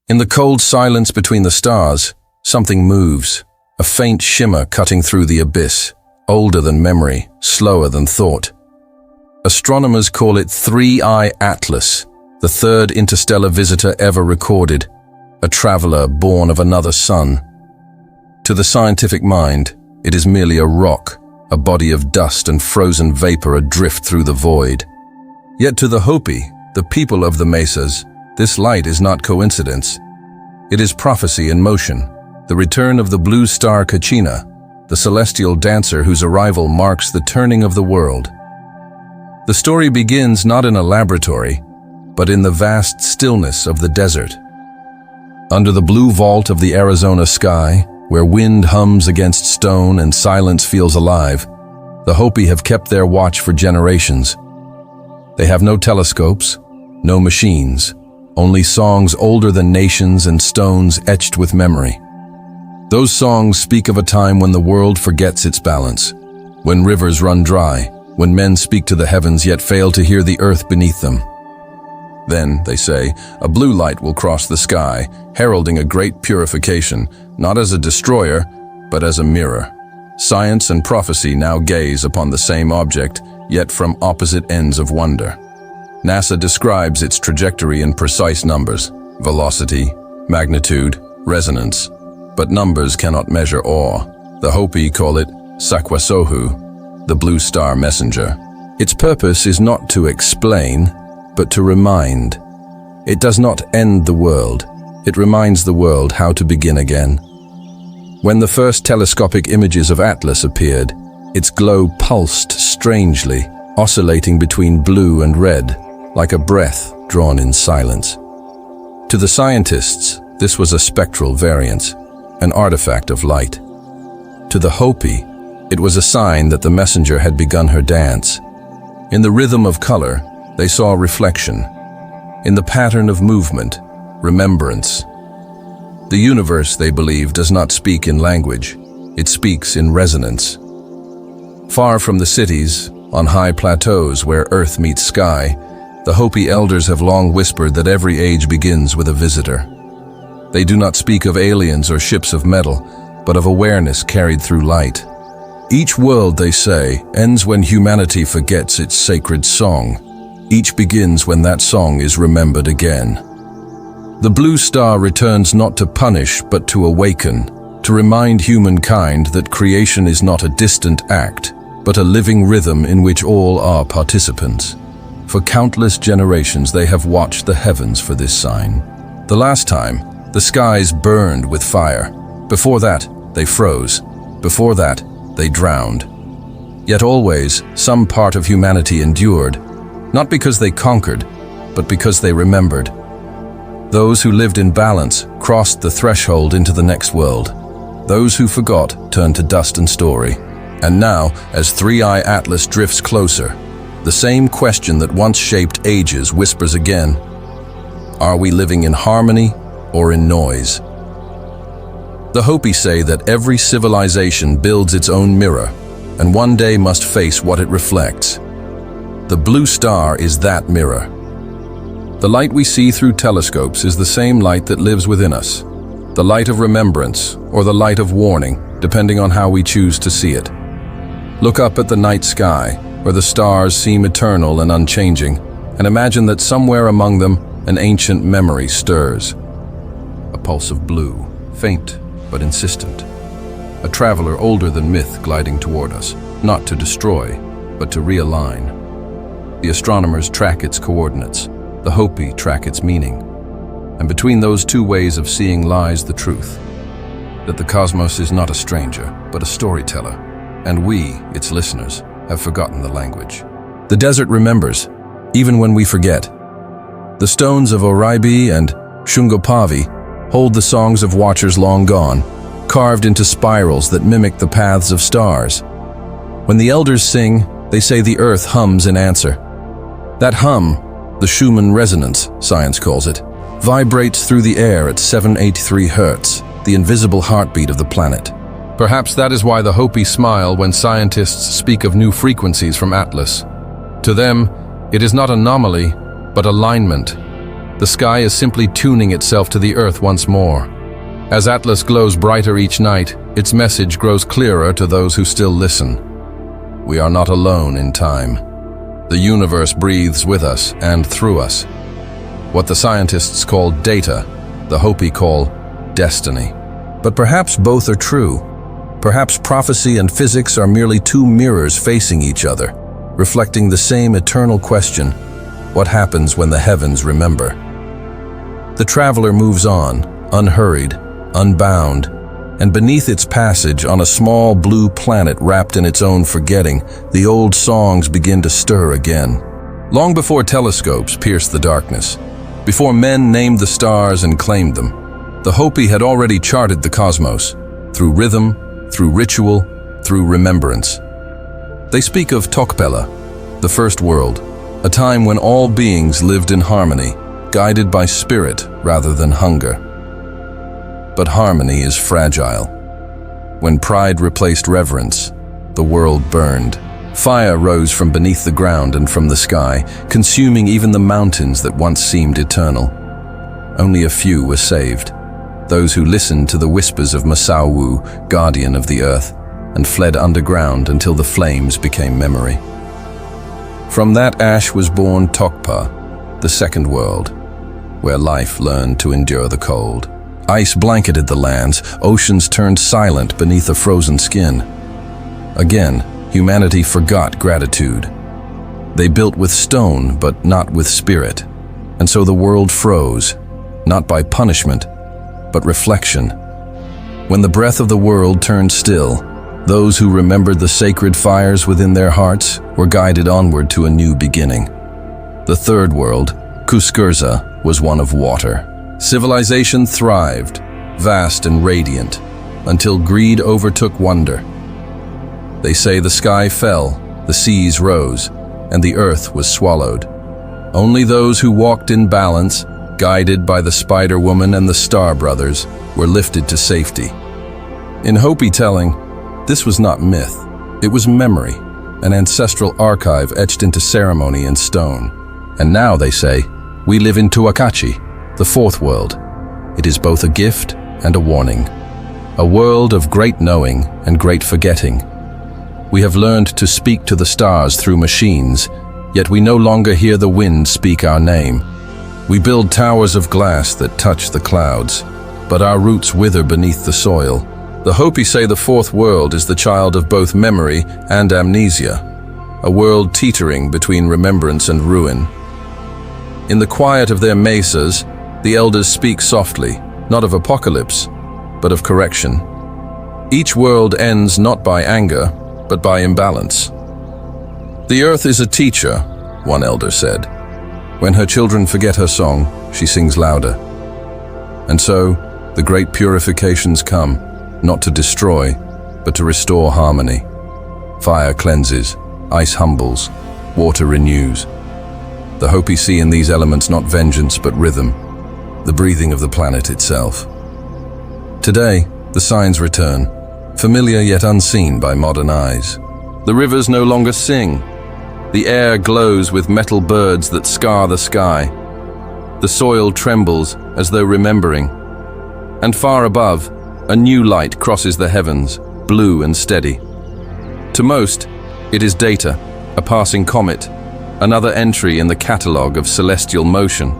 In the cold silence between the stars, something moves, a faint shimmer cutting through the abyss, older than memory, slower than thought. Astronomers call it Three-Eye Atlas, the third interstellar visitor ever recorded, a traveler born of another sun. To the scientific mind, it is merely a rock, a body of dust and frozen vapor adrift through the void. Yet to the Hopi, the people of the mesas, this light is not coincidence. It is prophecy in motion, the return of the Blue Star Kachina, the celestial dancer whose arrival marks the turning of the world. The story begins not in a laboratory, but in the vast stillness of the desert. Under the blue vault of the Arizona sky, where wind hums against stone and silence feels alive, the Hopi have kept their watch for generations. They have no telescopes, no machines, only songs older than nations and stones etched with memory. Those songs speak of a time when the world forgets its balance, when rivers run dry, when men speak to the heavens yet fail to hear the earth beneath them. Then, they say, a blue light will cross the sky, heralding a great purification, not as a destroyer, but as a mirror. Science and prophecy now gaze upon the same object, yet from opposite ends of wonder. NASA describes its trajectory in precise numbers: velocity, magnitude, resonance. But numbers cannot measure awe. The Hopi call it Sakwasohu, the blue star messenger. Its purpose is not to explain, but to remind. It does not end the world. It reminds the world how to begin again. When the first telescopic images of Atlas appeared, its glow pulsed strangely, oscillating between blue and red, like a breath drawn in silence. To the scientists, this was a spectral variance, an artifact of light. To the Hopi, it was a sign that the messenger had begun her dance. In the rhythm of color, they saw reflection. In the pattern of movement, remembrance. The universe, they believe, does not speak in language. It speaks in resonance. Far from the cities, on high plateaus where earth meets sky, the Hopi elders have long whispered that every age begins with a visitor. They do not speak of aliens or ships of metal, but of awareness carried through light. Each world, they say, ends when humanity forgets its sacred song. Each begins when that song is remembered again. The blue star returns not to punish, but to awaken, to remind humankind that creation is not a distant act, but a living rhythm in which all are participants. For countless generations, they have watched the heavens for this sign. The last time, the skies burned with fire. Before that, they froze. Before that, they drowned. Yet always, some part of humanity endured, not because they conquered, but because they remembered. Those who lived in balance crossed the threshold into the next world. Those who forgot turned to dust and story. And now, as Three-Eye Atlas drifts closer, the same question that once shaped ages whispers again. Are we living in harmony or in noise? The Hopi say that every civilization builds its own mirror, and one day must face what it reflects. The blue star is that mirror. The light we see through telescopes is the same light that lives within us, the light of remembrance or the light of warning, depending on how we choose to see it. Look up at the night sky, where the stars seem eternal and unchanging, and imagine that somewhere among them an ancient memory stirs. A pulse of blue, faint but insistent. A traveler older than myth gliding toward us, not to destroy, but to realign. The astronomers track its coordinates, the Hopi track its meaning. And between those two ways of seeing lies the truth, that the cosmos is not a stranger, but a storyteller, and we, its listeners, have forgotten the language. The desert remembers, even when we forget. The stones of Oraibi and Shungopavi hold the songs of watchers long gone, carved into spirals that mimic the paths of stars. When the elders sing, they say the earth hums in answer. That hum, the Schumann resonance, science calls it, vibrates through the air at 783 Hertz, the invisible heartbeat of the planet. Perhaps that is why the Hopi smile when scientists speak of new frequencies from Atlas. To them, it is not anomaly, but alignment. The The sky is simply tuning itself to the earth once more. As Atlas glows brighter each night, its message grows clearer to those who still listen. We are not alone in time. The universe breathes with us and through us. What the scientists call data, the Hopi call destiny. But perhaps both are true. Perhaps prophecy and physics are merely two mirrors facing each other, reflecting the same eternal question: what happens when the heavens remember? The traveler moves on, unhurried, unbound, and beneath its passage on a small blue planet wrapped in its own forgetting, the old songs begin to stir again. Long before telescopes pierced the darkness, before men named the stars and claimed them, the Hopi had already charted the cosmos, through rhythm, through ritual, through remembrance. They speak of Tokpela, the first world, a time when all beings lived in harmony, guided by spirit rather than hunger. But harmony is fragile. When pride replaced reverence, the world burned. Fire rose from beneath the ground and from the sky, consuming even the mountains that once seemed eternal. Only a few were saved, those who listened to the whispers of Masauwu, guardian of the earth, and fled underground until the flames became memory. From that ash was born Tokpa, the second world, where life learned to endure the cold. Ice blanketed the lands, oceans turned silent beneath a frozen skin. Again, humanity forgot gratitude. They built with stone, but not with spirit. And so the world froze, not by punishment, but reflection. When the breath of the world turned still, those who remembered the sacred fires within their hearts were guided onward to a new beginning. The third world, Kuskurza, was one of water. Civilization thrived, vast and radiant, until greed overtook wonder. They say the sky fell, the seas rose, and the earth was swallowed. Only those who walked in balance, guided by the Spider Woman and the Star Brothers, were lifted to safety. In Hopi telling, this was not myth, it was memory, an ancestral archive etched into ceremony and stone. And now, they say, we live in Tuakatsi, the fourth world. It is both a gift and a warning. A world of great knowing and great forgetting. We have learned to speak to the stars through machines, yet we no longer hear the wind speak our name. We build towers of glass that touch the clouds, but our roots wither beneath the soil. The Hopi say the fourth world is the child of both memory and amnesia, a world teetering between remembrance and ruin. In the quiet of their mesas, the elders speak softly, not of apocalypse, but of correction. Each world ends not by anger, but by imbalance. The earth is a teacher, one elder said. When her children forget her song, she sings louder. And so, the great purifications come, not to destroy, but to restore harmony. Fire cleanses, ice humbles, water renews. The Hopi see in these elements not vengeance but rhythm, the breathing of the planet itself. Today, the signs return, familiar yet unseen by modern eyes. The rivers no longer sing. The air glows with metal birds that scar the sky. The soil trembles as though remembering. And far above, a new light crosses the heavens, blue and steady. To most, it is data, a passing comet, another entry in the catalogue of celestial motion.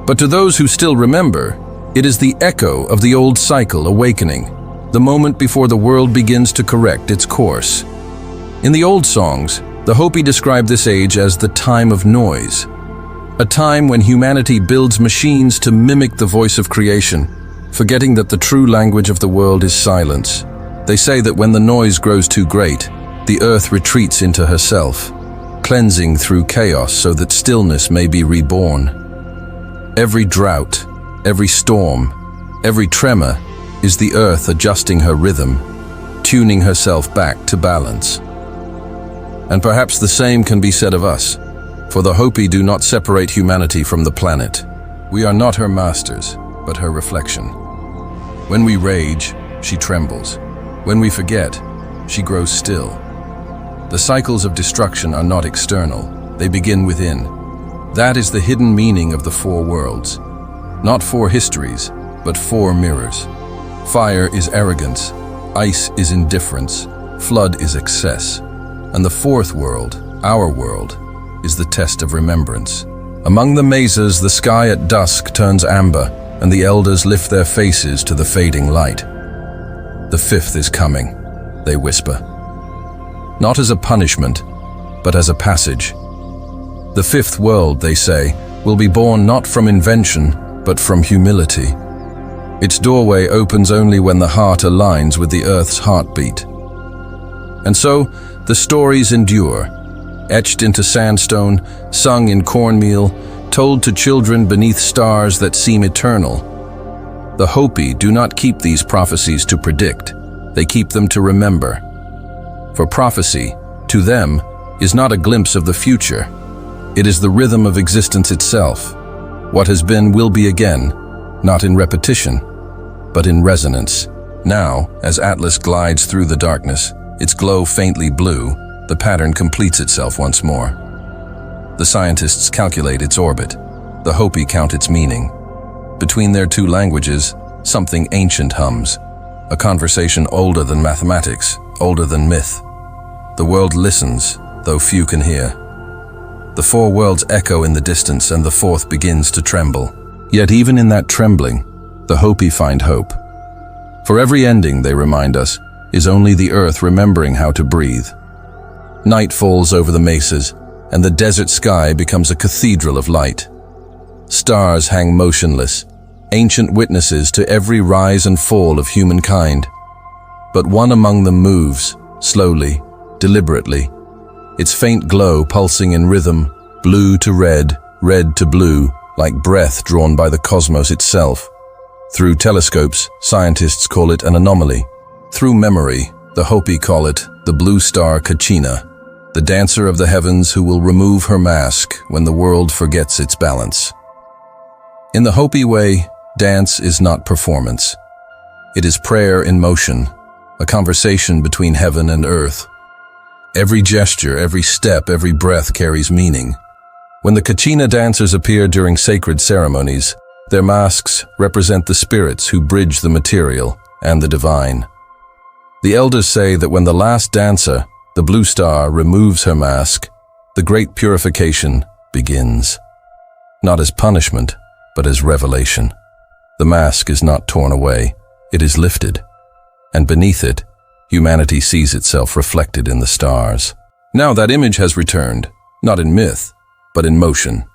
But to those who still remember, it is the echo of the old cycle awakening, the moment before the world begins to correct its course. In the old songs, the Hopi describe this age as the time of noise, a time when humanity builds machines to mimic the voice of creation, forgetting that the true language of the world is silence. They say that when the noise grows too great, the earth retreats into herself, cleansing through chaos so that stillness may be reborn. Every drought, every storm, every tremor is the earth adjusting her rhythm, tuning herself back to balance. And perhaps the same can be said of us, for the Hopi do not separate humanity from the planet. We are not her masters, but her reflection. When we rage, she trembles. When we forget, she grows still. The cycles of destruction are not external, they begin within. That is the hidden meaning of the four worlds. Not four histories, but four mirrors. Fire is arrogance, ice is indifference, flood is excess, and the fourth world, our world, is the test of remembrance. Among the mesas, the sky at dusk turns amber, and the elders lift their faces to the fading light. The fifth is coming, they whisper. Not as a punishment, but as a passage. The fifth world, they say, will be born not from invention, but from humility. Its doorway opens only when the heart aligns with the earth's heartbeat. And so, the stories endure, etched into sandstone, sung in cornmeal, told to children beneath stars that seem eternal. The Hopi do not keep these prophecies to predict, they keep them to remember. For prophecy, to them, is not a glimpse of the future. It is the rhythm of existence itself. What has been will be again, not in repetition, but in resonance. Now, as Atlas glides through the darkness, its glow faintly blue, the pattern completes itself once more. The scientists calculate its orbit. The Hopi count its meaning. Between their two languages, something ancient hums, a conversation older than mathematics, older than myth. The world listens, though few can hear. The four worlds echo in the distance, and the fourth begins to tremble. Yet even in that trembling, the Hopi find hope. For every ending, they remind us, is only the earth remembering how to breathe. Night falls over the mesas, and the desert sky becomes a cathedral of light. Stars hang motionless, ancient witnesses to every rise and fall of humankind. But one among them moves, slowly, deliberately, its faint glow pulsing in rhythm, blue to red, red to blue, like breath drawn by the cosmos itself. Through telescopes, scientists call it an anomaly. Through memory, the Hopi call it the Blue Star Kachina, the dancer of the heavens who will remove her mask when the world forgets its balance. In the Hopi way, dance is not performance. It is prayer in motion, a conversation between heaven and earth. Every gesture, every step, every breath carries meaning. When the Kachina dancers appear during sacred ceremonies, their masks represent the spirits who bridge the material and the divine. The elders say that when the last dancer, the Blue Star, removes her mask, the great purification begins. Not as punishment, but as revelation. The mask is not torn away, it is lifted, and beneath it, humanity sees itself reflected in the stars. Now that image has returned, not in myth, but in motion.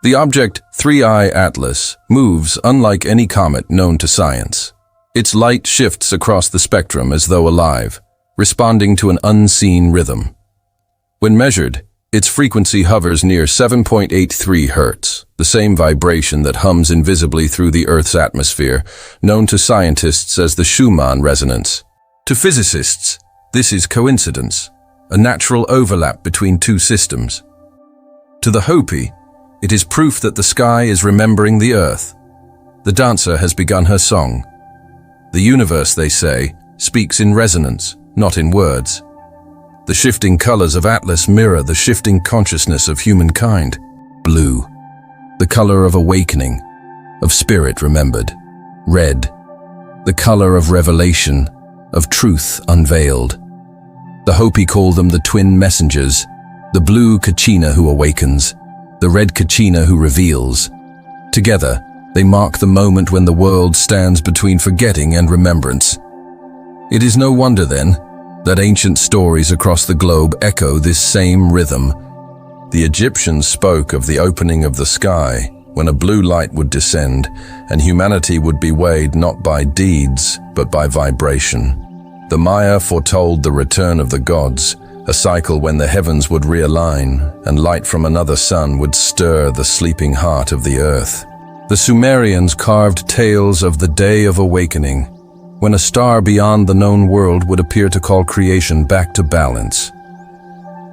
The object 3I Atlas moves unlike any comet known to science. Its light shifts across the spectrum as though alive, responding to an unseen rhythm. When measured, its frequency hovers near 7.83 Hz, the same vibration that hums invisibly through the Earth's atmosphere, known to scientists as the Schumann resonance. To physicists, this is coincidence, a natural overlap between two systems. To the Hopi, it is proof that the sky is remembering the earth. The dancer has begun her song. The universe, they say, speaks in resonance, not in words. The shifting colors of Atlas mirror the shifting consciousness of humankind. Blue, the color of awakening, of spirit remembered. Red, the color of revelation, of truth unveiled. The Hopi call them the twin messengers, the blue Kachina who awakens, the red Kachina who reveals. Together, they mark the moment when the world stands between forgetting and remembrance. It is no wonder, then, that ancient stories across the globe echo this same rhythm. The Egyptians spoke of the opening of the sky, when a blue light would descend, and humanity would be weighed not by deeds, but by vibration. The Maya foretold the return of the gods, a cycle when the heavens would realign, and light from another sun would stir the sleeping heart of the earth. The Sumerians carved tales of the day of awakening, when a star beyond the known world would appear to call creation back to balance.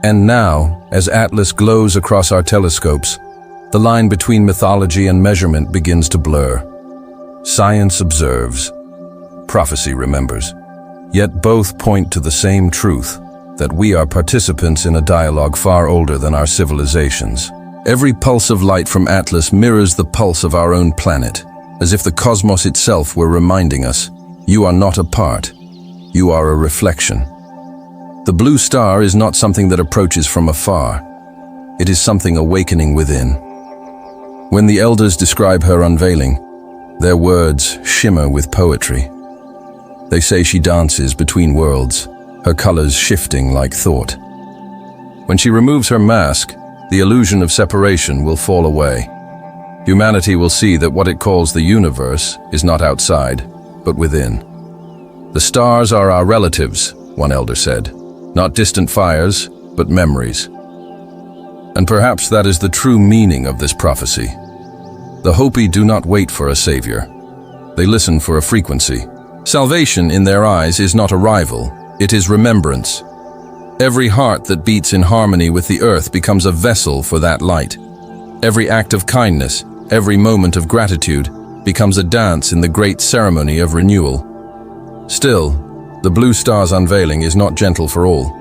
And now, as Atlas glows across our telescopes, the line between mythology and measurement begins to blur. Science observes, prophecy remembers, yet both point to the same truth, that we are participants in a dialogue far older than our civilizations. Every pulse of light from Atlas mirrors the pulse of our own planet, as if the cosmos itself were reminding us, you are not a part, you are a reflection. The blue star is not something that approaches from afar. It is something awakening within. When the elders describe her unveiling, their words shimmer with poetry. They say she dances between worlds, her colors shifting like thought. When she removes her mask, the illusion of separation will fall away. Humanity will see that what it calls the universe is not outside, but within. The stars are our relatives, one elder said, not distant fires, but memories. And perhaps that is the true meaning of this prophecy. The Hopi do not wait for a savior. They listen for a frequency. Salvation in their eyes is not arrival, it is remembrance. Every heart that beats in harmony with the earth becomes a vessel for that light. Every act of kindness, every moment of gratitude, becomes a dance in the great ceremony of renewal. Still, the blue star's unveiling is not gentle for all.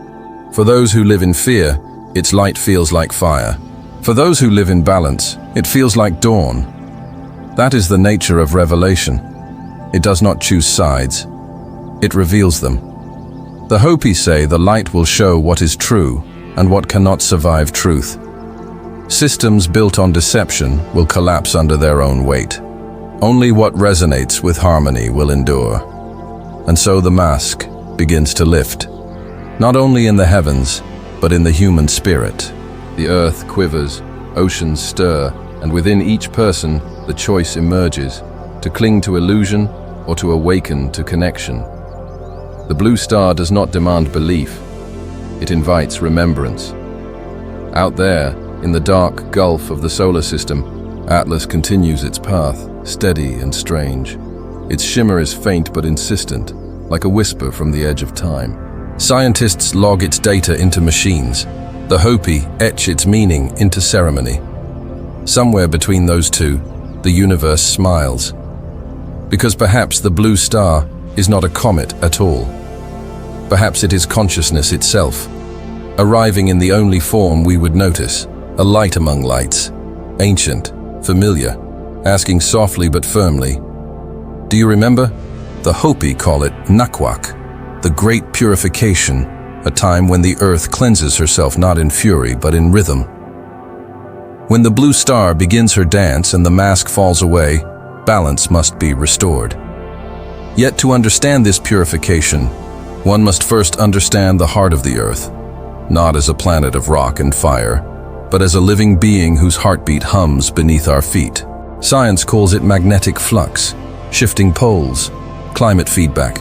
For those who live in fear, its light feels like fire. For those who live in balance, it feels like dawn. That is the nature of revelation. It does not choose sides. It reveals them. The Hopi say the light will show what is true and what cannot survive truth. Systems built on deception will collapse under their own weight. Only what resonates with harmony will endure. And so the mask begins to lift, not only in the heavens, but in the human spirit. The earth quivers, oceans stir, and within each person, the choice emerges, to cling to illusion or to awaken to connection. The blue star does not demand belief, it invites remembrance. Out there, in the dark gulf of the solar system, Atlas continues its path, steady and strange. Its shimmer is faint but insistent, like a whisper from the edge of time. Scientists log its data into machines. The Hopi etch its meaning into ceremony. Somewhere between those two, the universe smiles. Because perhaps the blue star is not a comet at all. Perhaps it is consciousness itself, arriving in the only form we would notice, a light among lights, ancient, familiar, asking softly but firmly, do you remember? The Hopi call it Nakwak, the great purification, a time when the earth cleanses herself not in fury but in rhythm. When the blue star begins her dance and the mask falls away, balance must be restored. Yet to understand this purification, one must first understand the heart of the earth, not as a planet of rock and fire, but as a living being whose heartbeat hums beneath our feet. Science calls it magnetic flux, shifting poles, climate feedback.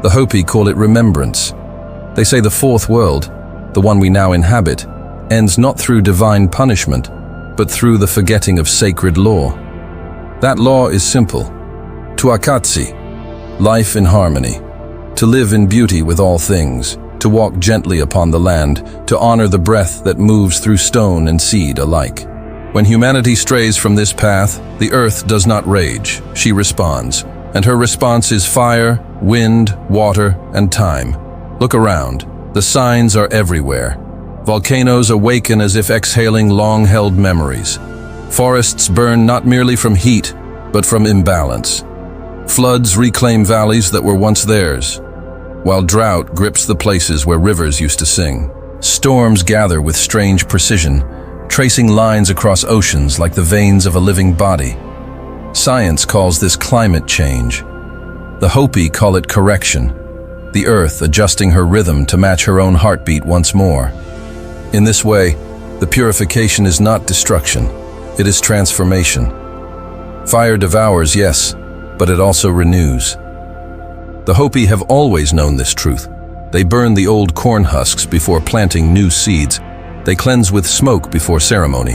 The Hopi call it remembrance. They say the fourth world, the one we now inhabit, ends not through divine punishment, but through the forgetting of sacred law. That law is simple. Tuakatsi, life in harmony, to live in beauty with all things, to walk gently upon the land, to honor the breath that moves through stone and seed alike. When humanity strays from this path, the earth does not rage, she responds, and her response is fire, wind, water, and time. Look around, the signs are everywhere. Volcanoes awaken as if exhaling long-held memories. Forests burn not merely from heat, but from imbalance. Floods reclaim valleys that were once theirs, while drought grips the places where rivers used to sing. Storms gather with strange precision, tracing lines across oceans like the veins of a living body. Science calls this climate change. The Hopi call it correction, the earth adjusting her rhythm to match her own heartbeat once more. In this way, the purification is not destruction, it is transformation. Fire devours, yes, but it also renews. The Hopi have always known this truth. They burn the old corn husks before planting new seeds. They cleanse with smoke before ceremony.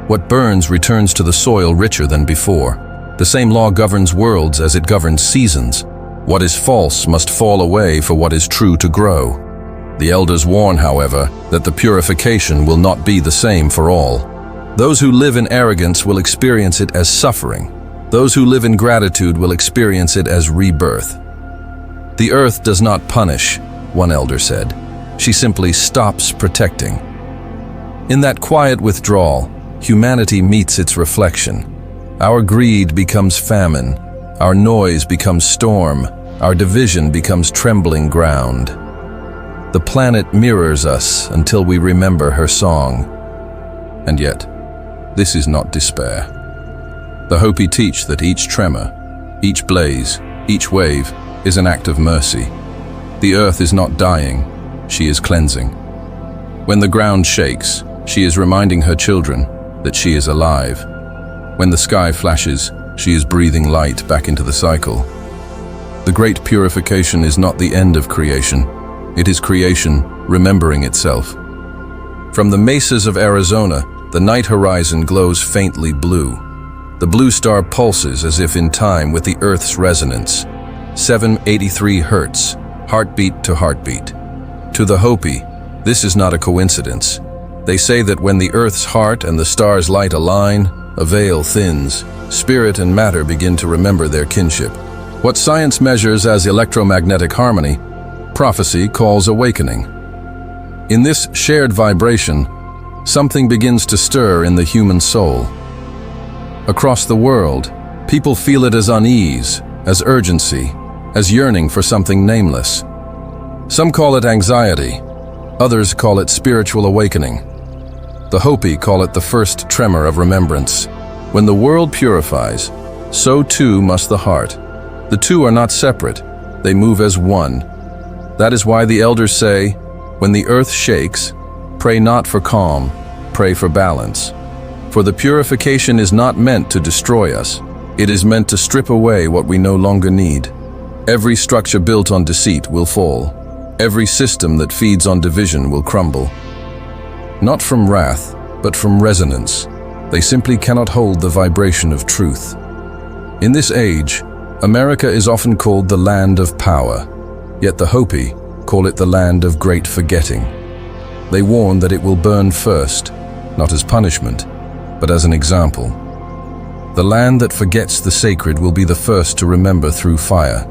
What burns returns to the soil richer than before. The same law governs worlds as it governs seasons. What is false must fall away for what is true to grow. The elders warn, however, that the purification will not be the same for all. Those who live in arrogance will experience it as suffering. Those who live in gratitude will experience it as rebirth. The earth does not punish, one elder said. She simply stops protecting. In that quiet withdrawal, humanity meets its reflection. Our greed becomes famine, our noise becomes storm, our division becomes trembling ground. The planet mirrors us until we remember her song. And yet, this is not despair. The Hopi teach that each tremor, each blaze, each wave is an act of mercy. The earth is not dying, she is cleansing. When the ground shakes, she is reminding her children that she is alive. When the sky flashes, she is breathing light back into the cycle. The great purification is not the end of creation. It is creation remembering itself. From the mesas of Arizona, the night horizon glows faintly blue. The blue star pulses as if in time with the Earth's resonance. 783 hertz, heartbeat to heartbeat. To the Hopi, this is not a coincidence. They say that when the Earth's heart and the star's light align, a veil thins, spirit and matter begin to remember their kinship. What science measures as electromagnetic harmony, prophecy calls awakening. In this shared vibration, something begins to stir in the human soul. Across the world, people feel it as unease, as urgency, as yearning for something nameless. Some call it anxiety, others call it spiritual awakening. The Hopi call it the first tremor of remembrance. When the world purifies, so too must the heart. The two are not separate, they move as one. That is why the elders say, when the earth shakes, pray not for calm, pray for balance. For the purification is not meant to destroy us, it is meant to strip away what we no longer need. Every structure built on deceit will fall. Every system that feeds on division will crumble. Not from wrath, but from resonance. They simply cannot hold the vibration of truth. In this age, America is often called the land of power, yet the Hopi call it the land of great forgetting. They warn that it will burn first, not as punishment, but as an example. The land that forgets the sacred will be the first to remember through fire.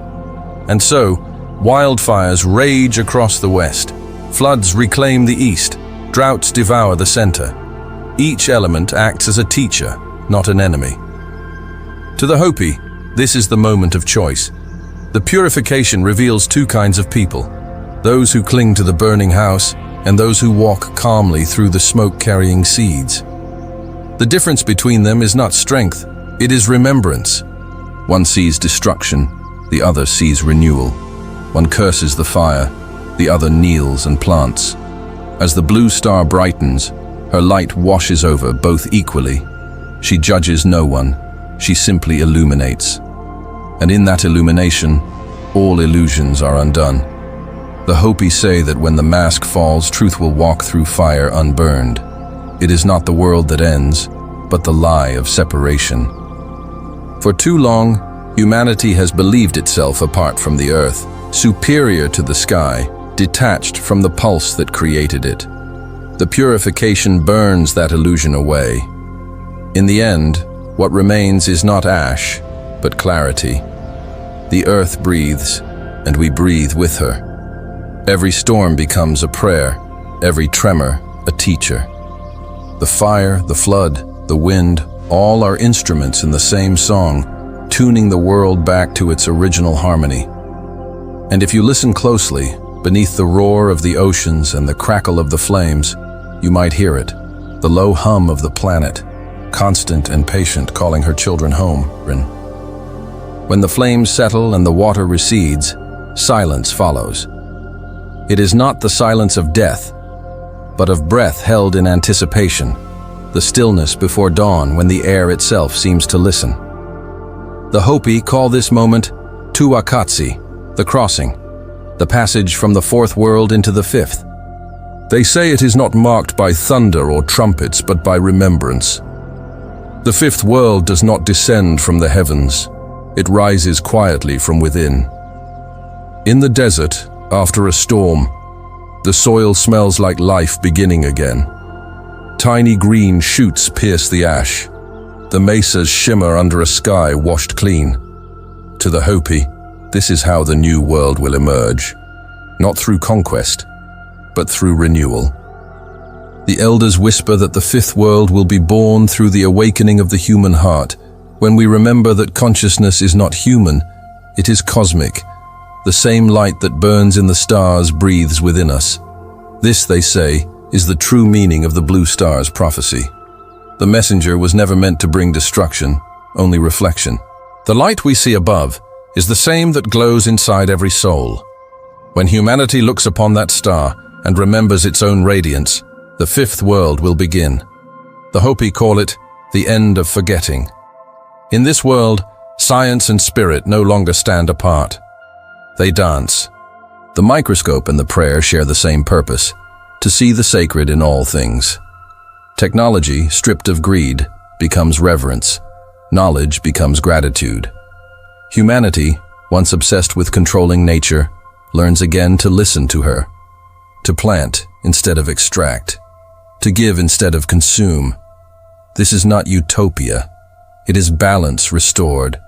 And so, wildfires rage across the west, floods reclaim the east, droughts devour the center. Each element acts as a teacher, not an enemy. To the Hopi, this is the moment of choice. The purification reveals two kinds of people, those who cling to the burning house and those who walk calmly through the smoke-carrying seeds. The difference between them is not strength, it is remembrance. One sees destruction, the other sees renewal. One curses the fire, the other kneels and plants. As the blue star brightens, her light washes over both equally. She judges no one, she simply illuminates. And in that illumination, all illusions are undone. The Hopi say that when the mask falls, truth will walk through fire unburned. It is not the world that ends, but the lie of separation. For too long, humanity has believed itself apart from the earth, superior to the sky, detached from the pulse that created it. The purification burns that illusion away. In the end, what remains is not ash, but clarity. The earth breathes, and we breathe with her. Every storm becomes a prayer, every tremor a teacher. The fire, the flood, the wind, all are instruments in the same song, tuning the world back to its original harmony. And if you listen closely, beneath the roar of the oceans and the crackle of the flames, you might hear it, the low hum of the planet, constant and patient, calling her children home. When the flames settle and the water recedes, silence follows. It is not the silence of death, but of breath held in anticipation, the stillness before dawn when the air itself seems to listen. The Hopi call this moment Tuakatsi, the crossing, the passage from the fourth world into the fifth. They say it is not marked by thunder or trumpets, but by remembrance. The fifth world does not descend from the heavens. It rises quietly from within. In the desert, after a storm, the soil smells like life beginning again. Tiny green shoots pierce the ash. The mesas shimmer under a sky washed clean. To the Hopi, this is how the new world will emerge, not through conquest, but through renewal. The elders whisper that the fifth world will be born through the awakening of the human heart, when we remember that consciousness is not human, it is cosmic. The same light that burns in the stars breathes within us. This, they say, is the true meaning of the Blue Star's prophecy. The messenger was never meant to bring destruction, only reflection. The light we see above is the same that glows inside every soul. When humanity looks upon that star and remembers its own radiance, the fifth world will begin. The Hopi call it the end of forgetting. In this world, science and spirit no longer stand apart. They dance. The microscope and the prayer share the same purpose, to see the sacred in all things. Technology, stripped of greed, becomes reverence. Knowledge becomes gratitude. Humanity, once obsessed with controlling nature, learns again to listen to her, to plant instead of extract, to give instead of consume. This is not utopia. It is balance restored.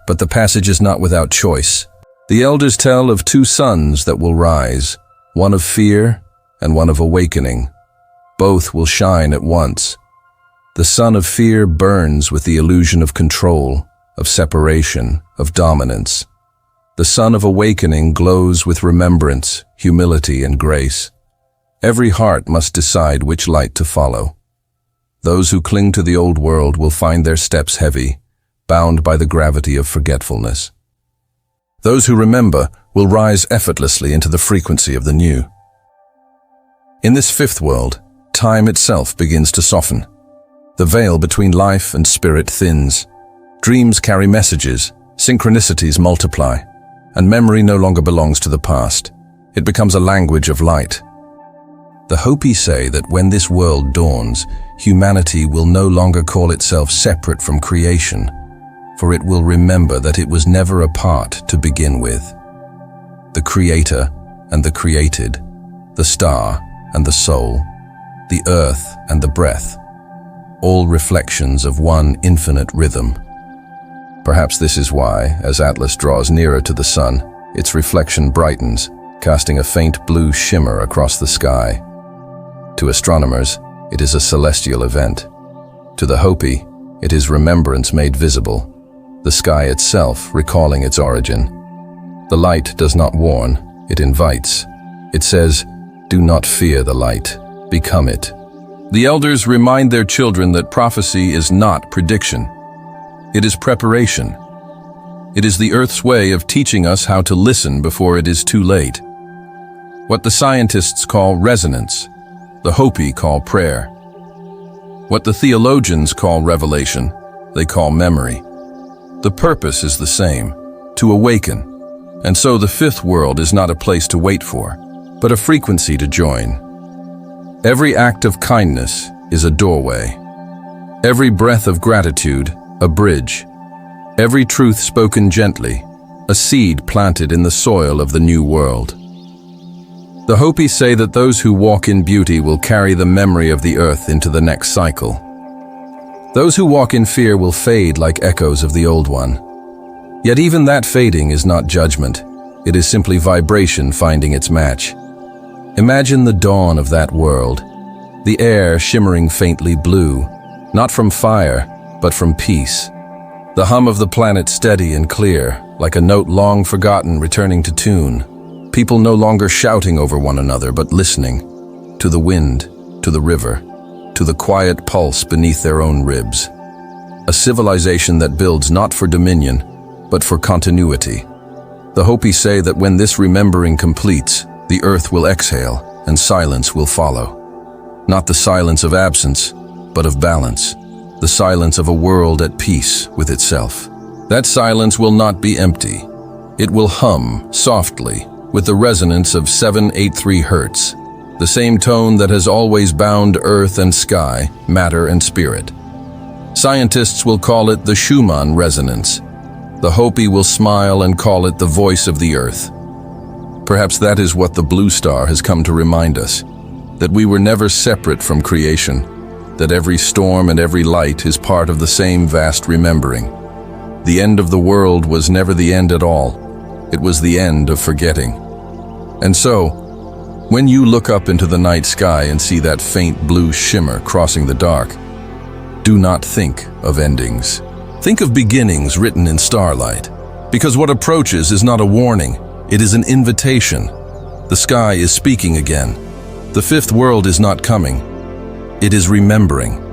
But the passage is not without choice. The elders tell of two suns that will rise, one of fear and one of awakening. Both will shine at once. The sun of fear burns with the illusion of control, of separation, of dominance. The sun of awakening glows with remembrance, humility, and grace. Every heart must decide which light to follow. Those who cling to the old world will find their steps heavy, bound by the gravity of forgetfulness. Those who remember will rise effortlessly into the frequency of the new. In this fifth world, time itself begins to soften. The veil between life and spirit thins. Dreams carry messages, synchronicities multiply, and memory no longer belongs to the past. It becomes a language of light. The Hopi say that when this world dawns, humanity will no longer call itself separate from creation, for it will remember that it was never apart to begin with. The Creator and the created, the star and the soul, the earth and the breath, all reflections of one infinite rhythm. Perhaps this is why, as Atlas draws nearer to the sun, its reflection brightens, casting a faint blue shimmer across the sky. To astronomers, it is a celestial event. To the Hopi, it is remembrance made visible, the sky itself recalling its origin. The light does not warn, it invites. It says, "Do not fear the light, become it." The elders remind their children that prophecy is not prediction. It is preparation. It is the Earth's way of teaching us how to listen before it is too late. What the scientists call resonance, the Hopi call prayer. What the theologians call revelation, they call memory. The purpose is the same, to awaken. And so the fifth world is not a place to wait for, but a frequency to join. Every act of kindness is a doorway. Every breath of gratitude, a bridge. Every truth spoken gently, a seed planted in the soil of the new world. The Hopi say that those who walk in beauty will carry the memory of the earth into the next cycle. Those who walk in fear will fade like echoes of the old one. Yet even that fading is not judgment. It is simply vibration finding its match. Imagine the dawn of that world, the air shimmering faintly blue, not from fire, but from peace. The hum of the planet steady and clear, like a note long forgotten returning to tune. People no longer shouting over one another, but listening to the wind, to the river, to the quiet pulse beneath their own ribs. A civilization that builds not for dominion, but for continuity. The Hopi say that when this remembering completes, the earth will exhale and silence will follow. Not the silence of absence, but of balance. The silence of a world at peace with itself. That silence will not be empty. It will hum softly with the resonance of 783 Hertz, the same tone that has always bound earth and sky, matter and spirit. Scientists will call it the Schumann resonance. The Hopi will smile and call it the voice of the earth. Perhaps that is what the Blue Star has come to remind us, that we were never separate from creation, that every storm and every light is part of the same vast remembering. The end of the world was never the end at all. It was the end of forgetting. And so, When you look up into the night sky and see that faint blue shimmer crossing the dark, do not think of endings. Think of beginnings written in starlight. Because what approaches is not a warning, it is an invitation. The sky is speaking again. The fifth world is not coming, it is remembering.